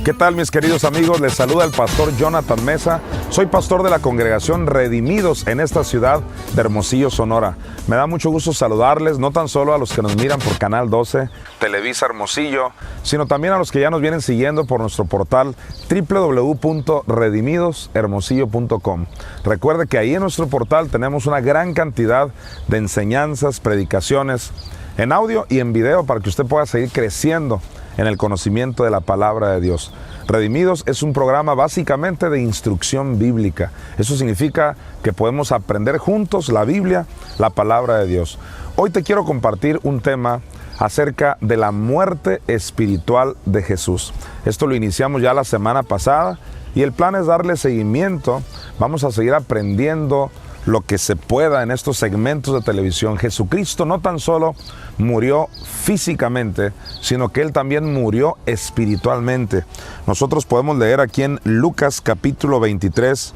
¿Qué tal, mis queridos amigos? Les saluda el pastor Jonathan Mesa. Soy pastor de la congregación Redimidos en esta ciudad de Hermosillo, Sonora. Me da mucho gusto saludarles, no tan solo a los que nos miran por Canal 12, Televisa Hermosillo, sino también a los que ya nos vienen siguiendo por nuestro portal www.redimidoshermosillo.com. Recuerde que ahí en nuestro portal tenemos una gran cantidad de enseñanzas, predicaciones, en audio y en video para que usted pueda seguir creciendo en el conocimiento de la palabra de Dios. Redimidos es un programa básicamente de instrucción bíblica. Eso significa que podemos aprender juntos la Biblia, la palabra de Dios. Hoy te quiero compartir un tema acerca de la muerte espiritual de Jesús. Esto lo iniciamos ya la semana pasada y el plan es darle seguimiento. Vamos a seguir aprendiendo lo que se pueda en estos segmentos de televisión. Jesucristo no tan solo murió físicamente, sino que Él también murió espiritualmente. Nosotros podemos leer aquí en Lucas capítulo 23,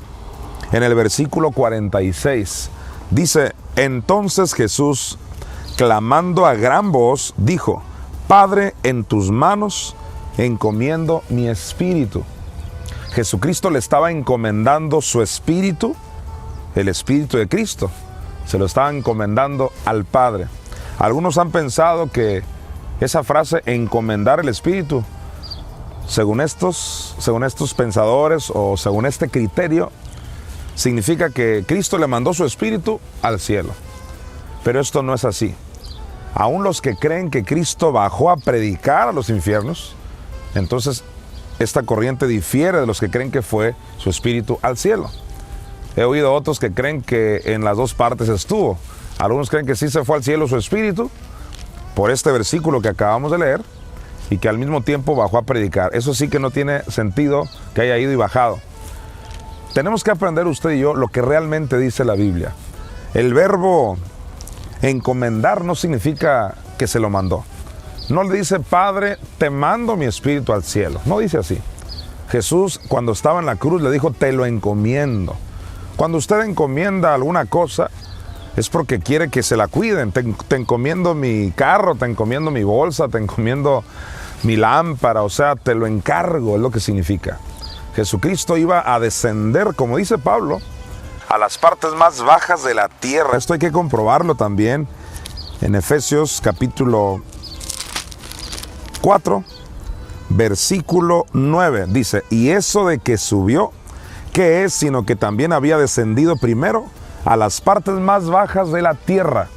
en el versículo 46. Dice: entonces Jesús, clamando a gran voz, dijo: Padre, en tus manos encomiendo mi espíritu. Jesucristo le estaba encomendando su espíritu, el Espíritu de Cristo, se lo estaba encomendando al Padre. Algunos han pensado que esa frase, encomendar el Espíritu, según estos pensadores o según este criterio, significa que Cristo le mandó su Espíritu al cielo. Pero esto no es así. Aún los que creen que Cristo bajó a predicar a los infiernos, entonces esta corriente difiere de los que creen que fue su Espíritu al cielo. He oído otros que creen que en las dos partes estuvo. Algunos creen que sí se fue al cielo su espíritu por este versículo que acabamos de leer y que al mismo tiempo bajó a predicar. Eso sí que no tiene sentido que haya ido y bajado. Tenemos que aprender usted y yo lo que realmente dice la Biblia. El verbo encomendar no significa que se lo mandó. No le dice: Padre, te mando mi espíritu al cielo. No dice así. Jesús, cuando estaba en la cruz, le dijo: te lo encomiendo. Cuando usted encomienda alguna cosa, es porque quiere que se la cuiden. Te encomiendo mi carro, te encomiendo mi bolsa, te encomiendo mi lámpara, o sea, te lo encargo, es lo que significa. Jesucristo iba a descender, como dice Pablo, a las partes más bajas de la tierra. Esto hay que comprobarlo también en Efesios capítulo 4, versículo 9. Dice: y eso de que subió, ¿qué es sino que también había descendido primero a las partes más bajas de la tierra?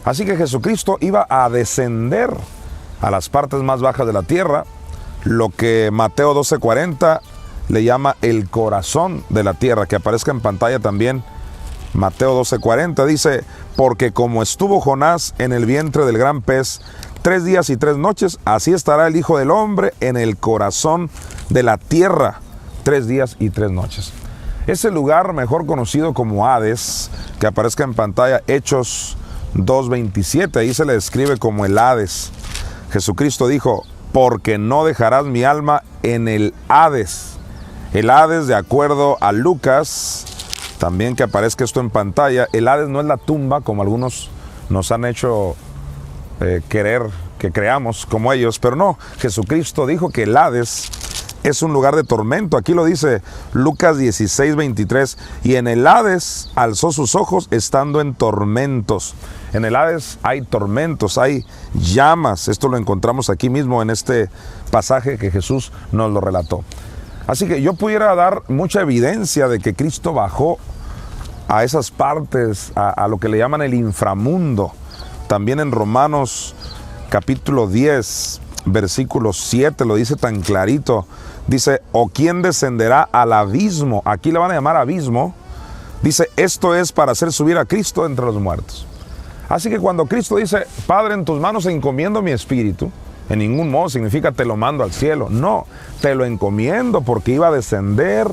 Así que Jesucristo iba a descender a las partes más bajas de la tierra, lo que Mateo 12:40 le llama el corazón de la tierra, que aparezca en pantalla también. Mateo 12:40 dice: porque como estuvo Jonás en el vientre del gran pez 3 días y 3 noches, así estará el Hijo del Hombre en el corazón de la tierra 3 días y 3 noches. Ese lugar mejor conocido como Hades, que aparezca en pantalla, Hechos 2:27, ahí se le describe como el Hades. Jesucristo dijo: porque no dejarás mi alma en el Hades. El Hades, de acuerdo a Lucas, también que aparezca esto en pantalla, el Hades no es la tumba como algunos nos han hecho querer que creamos como ellos, pero no, Jesucristo dijo que el Hades es un lugar de tormento. Aquí lo dice Lucas 16:23, y en el Hades alzó sus ojos estando en tormentos. En el Hades hay tormentos, hay llamas. Esto lo encontramos aquí mismo en este pasaje que Jesús nos lo relató. Así que yo pudiera dar mucha evidencia de que Cristo bajó a esas partes, a lo que le llaman el inframundo. También en Romanos capítulo 10, versículo 7 lo dice tan clarito. Dice: ¿o quién descenderá al abismo? Aquí le van a llamar abismo. Dice: esto es para hacer subir a Cristo entre los muertos. Así que cuando Cristo dice: Padre, en tus manos encomiendo mi espíritu, en ningún modo significa te lo mando al cielo. No, te lo encomiendo porque iba a descender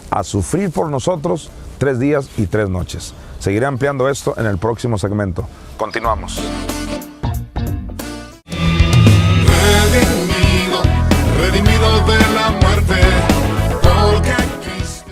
a sufrir por nosotros 3 días y 3 noches. Seguiré ampliando esto en el próximo segmento. Continuamos. Redimido de la muerte, porque Cristo.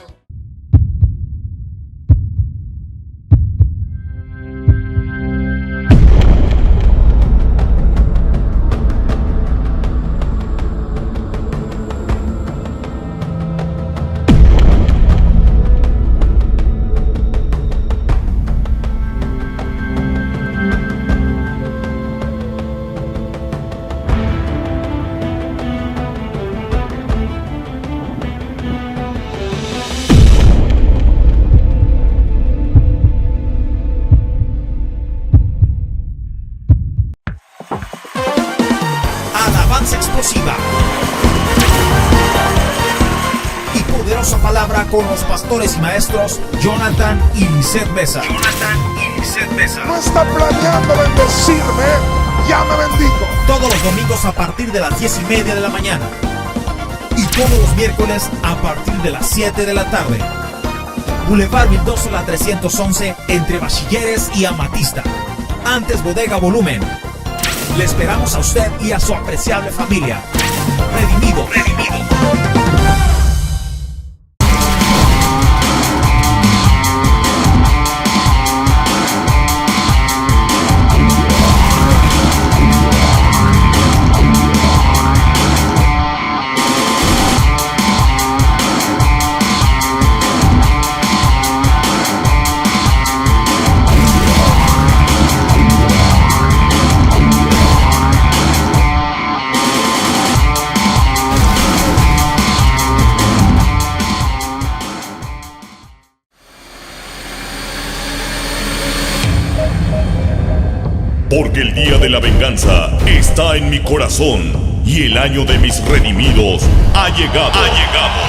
enseñanza explosiva y poderosa palabra con los pastores y maestros Jonathan y Lisette Mesa. No está planeando bendecirme, ya me bendijo. Todos los domingos a partir de las 10:30 de la mañana y todos los miércoles a partir de las 7 de la tarde. Boulevard Mendoza, la 311, entre Bachilleres y Amatista. Antes Bodega Volumen. Le esperamos a usted y a su apreciable familia. Redimido. Porque el día de la venganza está en mi corazón y el año de mis redimidos ha llegado. ¡Ha llegado!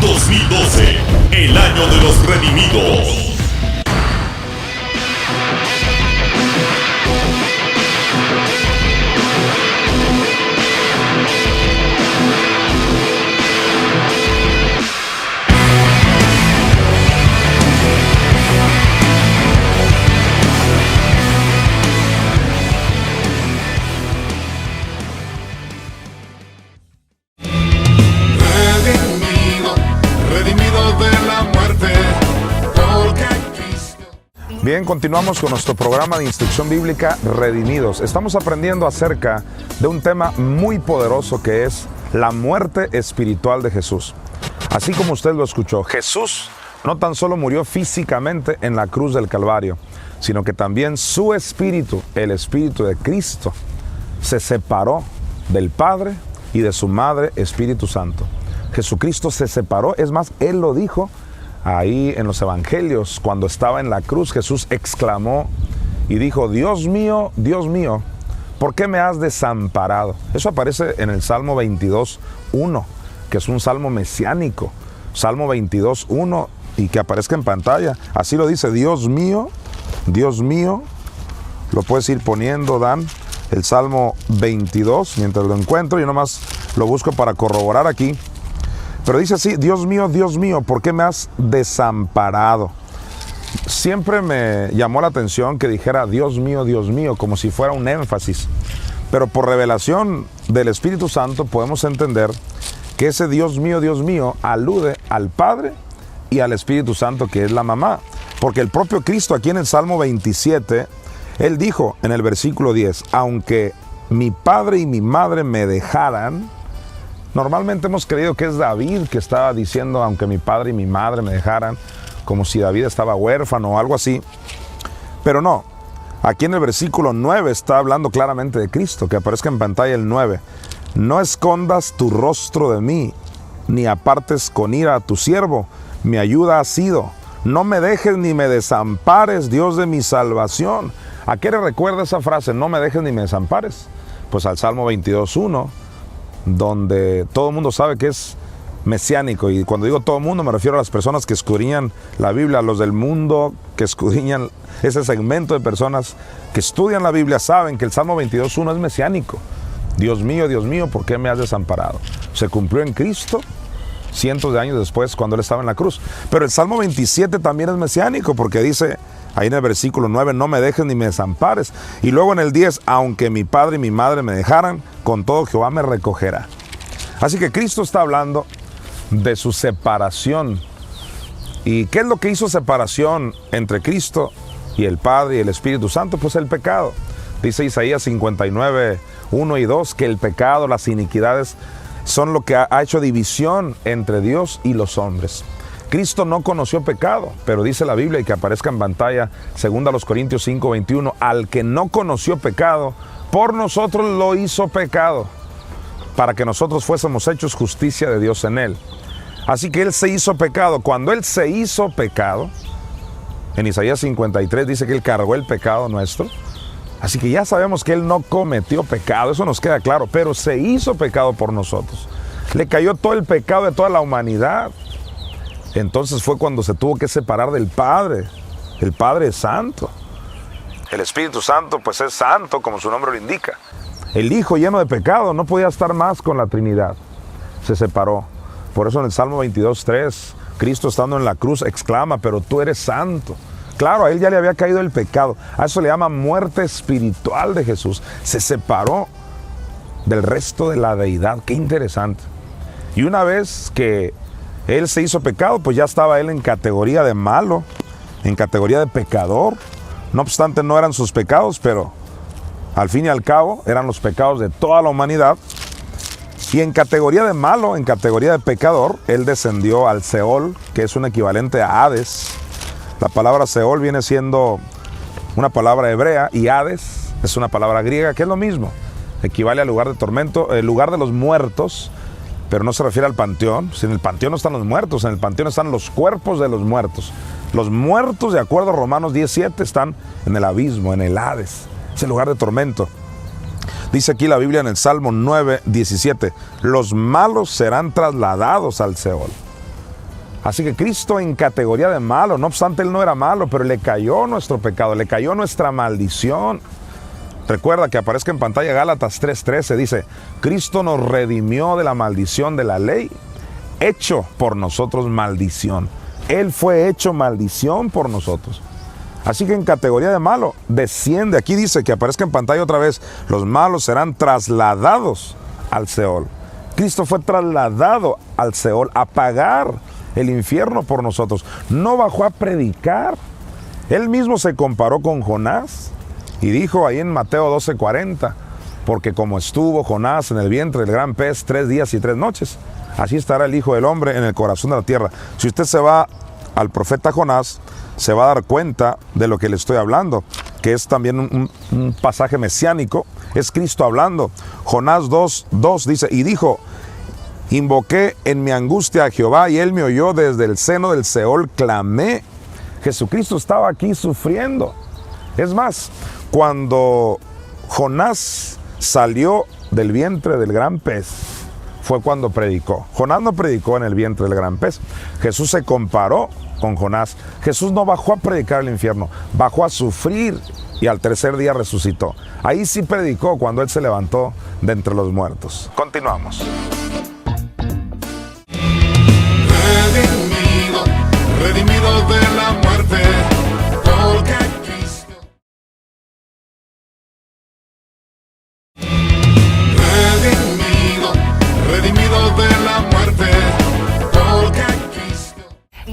¡2012! El año de los redimidos. Redimido de la muerte, porque Cristo. Bien, continuamos con nuestro programa de instrucción bíblica Redimidos. Estamos aprendiendo acerca de un tema muy poderoso que es la muerte espiritual de Jesús. Así como usted lo escuchó, Jesús no tan solo murió físicamente en la cruz del Calvario, sino que también su espíritu, el espíritu de Cristo, se separó del Padre y de su Madre Espíritu Santo. Jesucristo se separó, es más, Él lo dijo ahí en los evangelios, cuando estaba en la cruz. Jesús exclamó y dijo: Dios mío, ¿por qué me has desamparado? Eso aparece en el Salmo 22:1, que es un salmo mesiánico. Salmo 22:1, y que aparezca en pantalla. Así lo dice: Dios mío, lo puedes ir poniendo, Dan, el Salmo 22, mientras lo encuentro. Yo nomás lo busco para corroborar aquí. Pero dice así: Dios mío, ¿por qué me has desamparado? Siempre me llamó la atención que dijera Dios mío, como si fuera un énfasis. Pero por revelación del Espíritu Santo podemos entender que ese Dios mío alude al Padre y al Espíritu Santo, que es la mamá. Porque el propio Cristo, aquí en el Salmo 27, Él dijo en el versículo 10, aunque mi padre y mi madre me dejaran. Normalmente hemos creído que es David que estaba diciendo aunque mi padre y mi madre me dejaran, como si David estaba huérfano o algo así. Pero no, aquí en el versículo 9 está hablando claramente de Cristo, que aparezca en pantalla el 9. No escondas tu rostro de mí, ni apartes con ira a tu siervo, mi ayuda ha sido. No me dejes ni me desampares, Dios de mi salvación. ¿A qué le recuerda esa frase? No me dejes ni me desampares. Pues al Salmo 22:1, donde todo el mundo sabe que es mesiánico. Y cuando digo todo el mundo me refiero a las personas que escudriñan la Biblia, a los del mundo que escudriñan ese segmento de personas que estudian la Biblia, saben que el Salmo 22:1 es mesiánico. Dios mío, ¿por qué me has desamparado? Se cumplió en Cristo cientos de años después, cuando Él estaba en la cruz. Pero el Salmo 27 también es mesiánico, porque dice ahí en el versículo 9, no me dejes ni me desampares. Y luego en el 10, aunque mi padre y mi madre me dejaran, con todo Jehová me recogerá. Así que Cristo está hablando de su separación. ¿Y qué es lo que hizo separación entre Cristo y el Padre y el Espíritu Santo? Pues el pecado. Dice Isaías 59:1 y 2, que el pecado, las iniquidades, son lo que ha hecho división entre Dios y los hombres. Cristo no conoció pecado, pero dice la Biblia, y que aparezca en pantalla, 2 Corintios 5:21, al que no conoció pecado, por nosotros lo hizo pecado, para que nosotros fuésemos hechos justicia de Dios en Él. Así que Él se hizo pecado. Cuando Él se hizo pecado, en Isaías 53 dice que Él cargó el pecado nuestro. Así que ya sabemos que Él no cometió pecado, eso nos queda claro, pero se hizo pecado por nosotros. Le cayó todo el pecado de toda la humanidad. Entonces fue cuando se tuvo que separar del Padre. El Padre es santo. El Espíritu Santo pues es santo, como su nombre lo indica. El Hijo lleno de pecado no podía estar más con la Trinidad. Se separó. Por eso en el Salmo 22:3, Cristo estando en la cruz exclama, pero tú eres santo. Claro, a Él ya le había caído el pecado. A eso le llama muerte espiritual de Jesús. Se separó del resto de la deidad. Qué interesante. Y una vez que Él se hizo pecado, pues ya estaba Él en categoría de malo, en categoría de pecador. No obstante, no eran sus pecados, pero al fin y al cabo eran los pecados de toda la humanidad. Y en categoría de malo, en categoría de pecador, Él descendió al Seol, que es un equivalente a Hades. La palabra Seol viene siendo una palabra hebrea y Hades es una palabra griega, que es lo mismo. Equivale al lugar de tormento, el lugar de los muertos, pero no se refiere al panteón. Si en el panteón no están los muertos, en el panteón están los cuerpos de los muertos. Los muertos, de acuerdo a Romanos 10:7, están en el abismo, en el Hades. Es el lugar de tormento. Dice aquí la Biblia en el Salmo 9:17, los malos serán trasladados al Seol. Así que Cristo en categoría de malo, no obstante Él no era malo, pero le cayó nuestro pecado, le cayó nuestra maldición. Recuerda que aparezca en pantalla Gálatas 3:13, dice, Cristo nos redimió de la maldición de la ley, hecho por nosotros maldición. Él fue hecho maldición por nosotros. Así que en categoría de malo, desciende. Aquí dice que aparezca en pantalla otra vez, los malos serán trasladados al Seol. Cristo fue trasladado al Seol a pagar el infierno por nosotros. No bajó a predicar. Él mismo se comparó con Jonás y dijo ahí en Mateo 12:40, porque como estuvo Jonás en el vientre del gran pez 3 días y 3 noches, así estará el Hijo del Hombre en el corazón de la tierra. Si usted se va al profeta Jonás, se va a dar cuenta de lo que le estoy hablando, que es también un pasaje mesiánico, es Cristo hablando. Jonás 2:2 dice, y dijo, invoqué en mi angustia a Jehová y Él me oyó desde el seno del Seol, clamé. Jesucristo estaba aquí sufriendo. Es más, cuando Jonás salió del vientre del gran pez, fue cuando predicó. Jonás no predicó en el vientre del gran pez. Jesús se comparó con Jonás. Jesús no bajó a predicar el infierno, bajó a sufrir y al tercer día resucitó. Ahí sí predicó cuando Él se levantó de entre los muertos. Continuamos. Redimido de la muerte, porque Cristo. Redimido de la muerte, porque Cristo.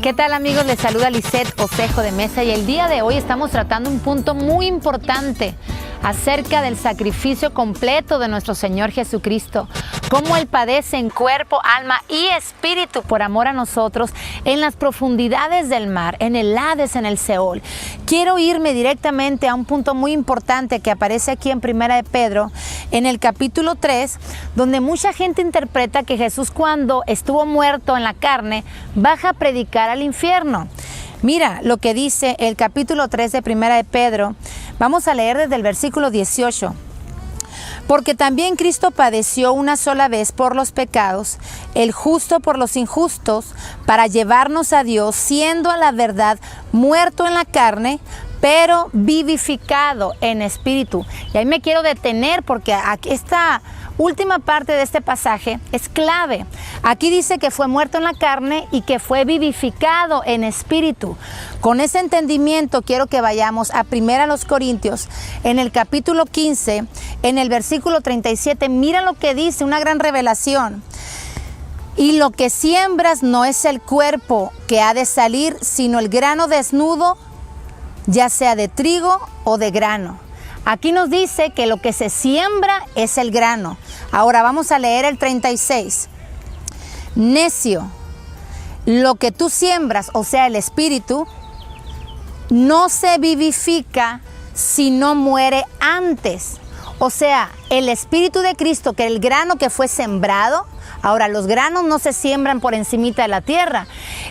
¿Qué tal, amigos? Les saluda Lisette Osejo de Mesa y el día de hoy estamos tratando un punto muy importante acerca del sacrificio completo de nuestro Señor Jesucristo, cómo Él padece en cuerpo, alma y espíritu por amor a nosotros en las profundidades del mar, en el Hades, en el Seol. Quiero irme directamente a un punto muy importante que aparece aquí en Primera de Pedro, en el capítulo 3, donde mucha gente interpreta que Jesús, cuando estuvo muerto en la carne, baja a predicar al infierno. Mira lo que dice el capítulo 3 de Primera de Pedro. Vamos a leer desde el versículo 18. Porque también Cristo padeció una sola vez por los pecados, el justo por los injustos, para llevarnos a Dios, siendo a la verdad muerto en la carne, pero vivificado en espíritu. Y ahí me quiero detener porque aquí esta última parte de este pasaje es clave. Aquí dice que fue muerto en la carne y que fue vivificado en espíritu. Con ese entendimiento quiero que vayamos a 1 Corintios, en el capítulo 15, en el versículo 37. Mira lo que dice, una gran revelación. Y lo que siembras no es el cuerpo que ha de salir, sino el grano desnudo, ya sea de trigo o de grano. Aquí nos dice que lo que se siembra es el grano. Ahora vamos a leer el 36. Necio, lo que tú siembras, o sea, el espíritu, no se vivifica si no muere antes. O sea, el Espíritu de Cristo, que el grano que fue sembrado, ahora los granos no se siembran por encimita de la tierra,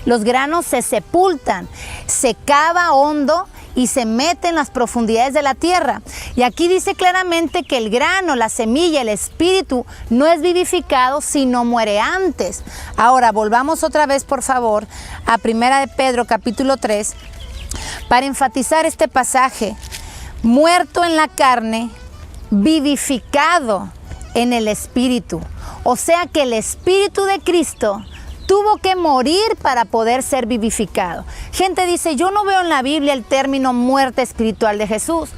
los granos se sepultan, se cava hondo y se mete en las profundidades de la tierra. Y aquí dice claramente que el grano, la semilla, el espíritu no es vivificado sino muere antes. Ahora volvamos otra vez por favor a 1 de Pedro capítulo 3 para enfatizar este pasaje. Muerto en la carne, vivificado en el espíritu. O sea que el Espíritu de Cristo tuvo que morir para poder ser vivificado. Gente dice, yo no veo en la Biblia el término muerte espiritual de Jesús.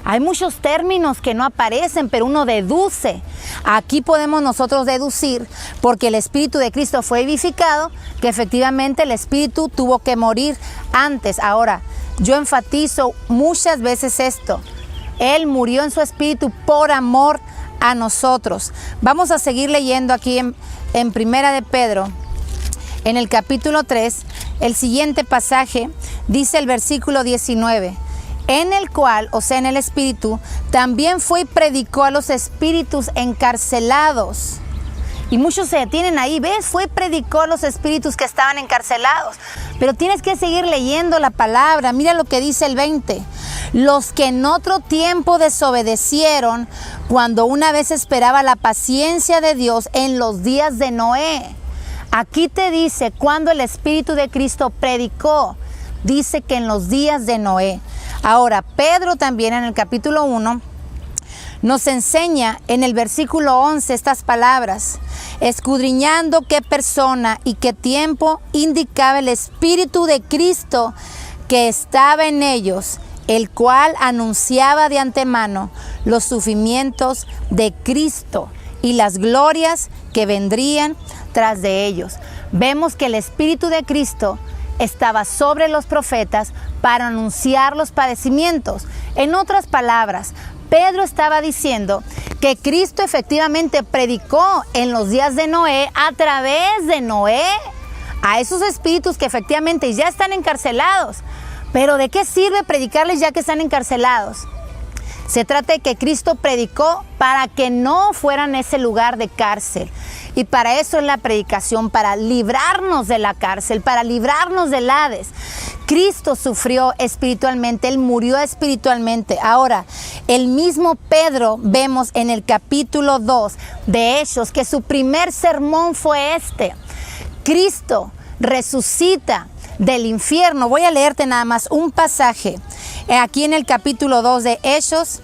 Hay muchos términos que no aparecen, pero uno deduce. Aquí podemos nosotros deducir, porque el Espíritu de Cristo fue vivificado, que efectivamente el Espíritu tuvo que morir antes. Ahora, yo enfatizo muchas veces esto. Él murió en su Espíritu por amor a nosotros. Vamos a seguir leyendo aquí en 1 de Pedro. En el capítulo 3, el siguiente pasaje, dice el versículo 19, en el cual, o sea, en el Espíritu, también fue y predicó a los espíritus encarcelados. Y muchos se detienen ahí, ¿ves? Fue y predicó a los espíritus que estaban encarcelados. Pero tienes que seguir leyendo la palabra. Mira lo que dice el 20. Los que en otro tiempo desobedecieron, cuando una vez esperaba la paciencia de Dios en los días de Noé. Aquí te dice cuando el Espíritu de Cristo predicó, dice que en los días de Noé. Ahora, Pedro también en el capítulo 1 nos enseña en el versículo 11 estas palabras, escudriñando qué persona y qué tiempo indicaba el Espíritu de Cristo que estaba en ellos, el cual anunciaba de antemano los sufrimientos de Cristo y las glorias que vendrían tras de ellos. Vemos que el Espíritu de Cristo estaba sobre los profetas para anunciar los padecimientos. En otras palabras, Pedro estaba diciendo que Cristo efectivamente predicó en los días de Noé, a través de Noé, a esos espíritus que efectivamente ya están encarcelados. Pero ¿de qué sirve predicarles ya que están encarcelados? Se trata de que Cristo predicó para que no fueran ese lugar de cárcel. Y para eso es la predicación, para librarnos de la cárcel, para librarnos del Hades. Cristo sufrió espiritualmente, Él murió espiritualmente. Ahora, el mismo Pedro vemos en el capítulo 2 de Hechos que su primer sermón fue este. Cristo resucita del infierno. Voy a leerte nada más un pasaje. Aquí en el capítulo 2 de Hechos,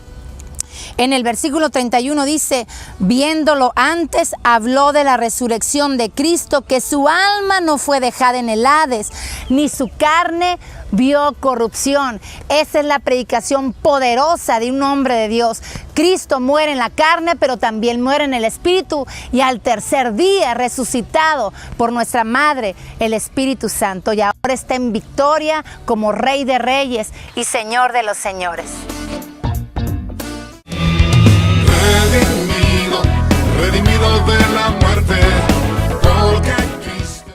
en el versículo 31 dice, viéndolo antes, habló de la resurrección de Cristo, que su alma no fue dejada en el Hades, ni su carne vio corrupción. Esa es la predicación poderosa de un hombre de Dios. Cristo muere en la carne, pero también muere en el Espíritu, y al tercer día resucitado por nuestra Madre, el Espíritu Santo, y ahora está en victoria como Rey de Reyes y Señor de los Señores. Redimido de la muerte, porque Cristo.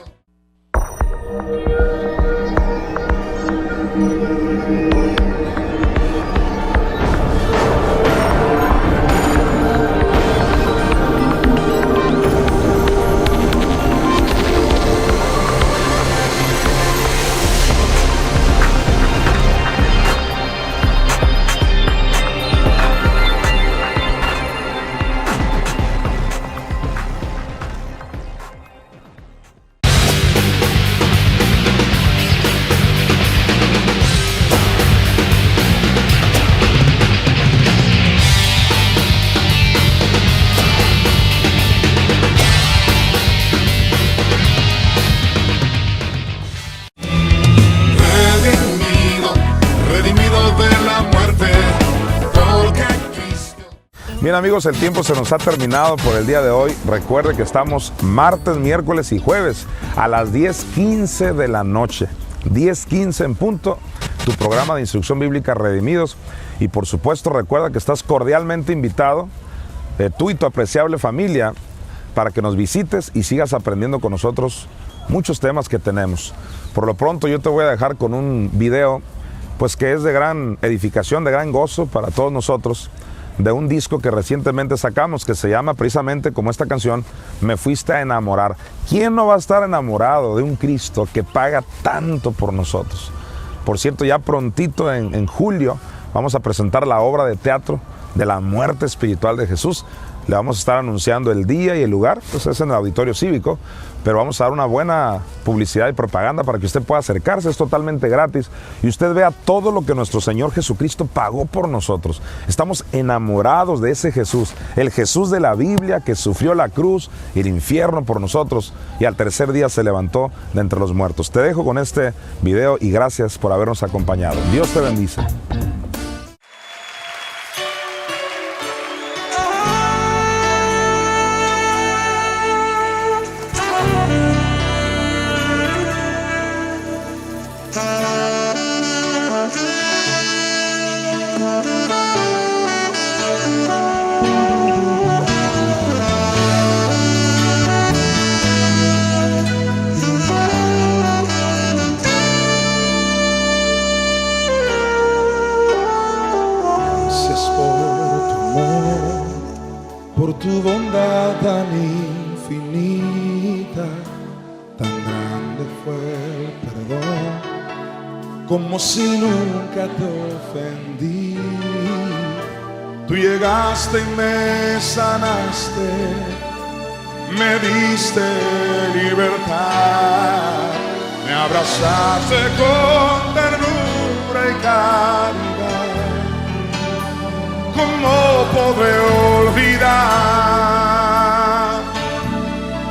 Bien amigos, el tiempo se nos ha terminado por el día de hoy. Recuerde que estamos martes, miércoles y jueves a las 10:15 de la noche. 10:15 en punto, tu programa de instrucción bíblica Redimidos. Y por supuesto recuerda que estás cordialmente invitado, tú y tu apreciable familia, para que nos visites y sigas aprendiendo con nosotros muchos temas que tenemos. Por lo pronto yo te voy a dejar con un video pues que es de gran edificación, de gran gozo para todos nosotros. de un disco que recientemente sacamos que se llama precisamente como esta canción, Me fuiste a enamorar. ¿Quién no va a estar enamorado de un Cristo que paga tanto por nosotros? Por cierto, ya prontito en julio vamos a presentar la obra de teatro de la muerte espiritual de Jesús. Le vamos a estar anunciando el día y el lugar, pues es en el Auditorio Cívico, pero vamos a dar una buena publicidad y propaganda para que usted pueda acercarse, es totalmente gratis y usted vea todo lo que nuestro Señor Jesucristo pagó por nosotros. Estamos enamorados de ese Jesús, el Jesús de la Biblia que sufrió la cruz y el infierno por nosotros y al tercer día se levantó de entre los muertos. Te dejo con este video y gracias por habernos acompañado. Dios te bendice. Por tu bondad tan infinita, tan grande fue el perdón, como si nunca te ofendí. Tú llegaste y me sanaste, me diste libertad, me abrazaste con ternura y caridad. ¿Cómo podré olvidar?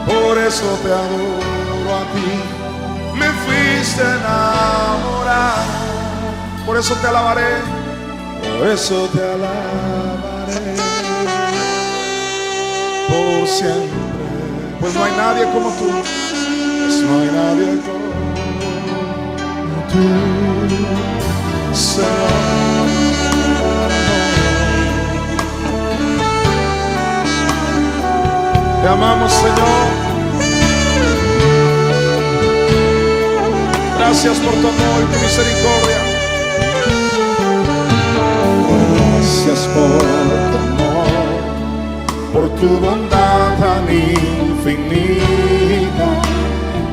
Por eso te adoro a ti, me fuiste a enamorar. Por eso te alabaré, por eso te alabaré, por siempre. Pues no hay nadie como tú, pues no hay nadie como tú, Señor. Te amamos, Señor. Gracias por tu amor y tu misericordia. Gracias por tu amor, por tu bondad tan infinita.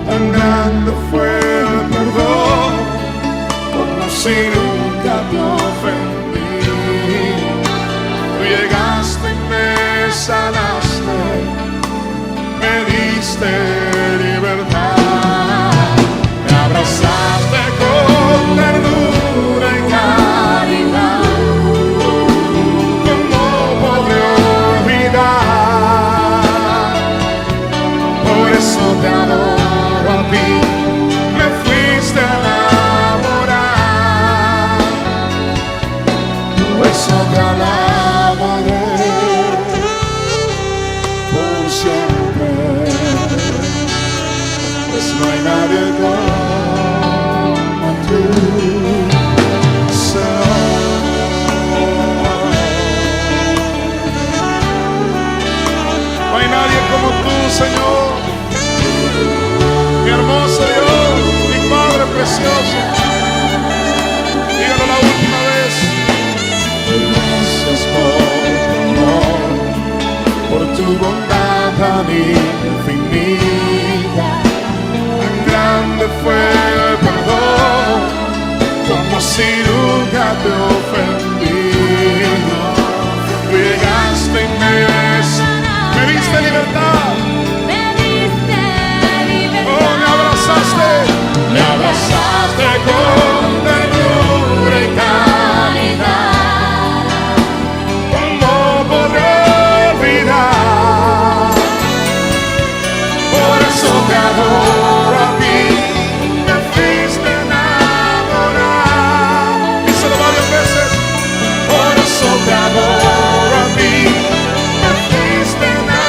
Tan grande fue el perdón, como si nunca te ofendí. Tú llegaste y me sanaste, me diste libertad, me abrazaste con ternura y caridad. ¿Cómo podré olvidar? Por eso te adoro a ti, me fuiste a enamorar. Por eso te alabaré por siempre. Pues no hay nadie como tú, Señor. No hay nadie como tú, Señor. Mi hermoso Dios, mi Padre precioso. Dígalo la última vez. Gracias por tu amor, por tu bondad tan infinita. Grande fue el perdón, como si nunca te ofendí. Tú llegaste y me diste libertad. Oh, me abrazaste con ternura y caridad. ¿Cómo podré olvidar? Por eso te adoro a ti, me fuiste a enamorar. Díselo varias veces. Por eso te adoro a ti, me fuiste a enamorar.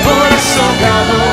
Por eso te adoro.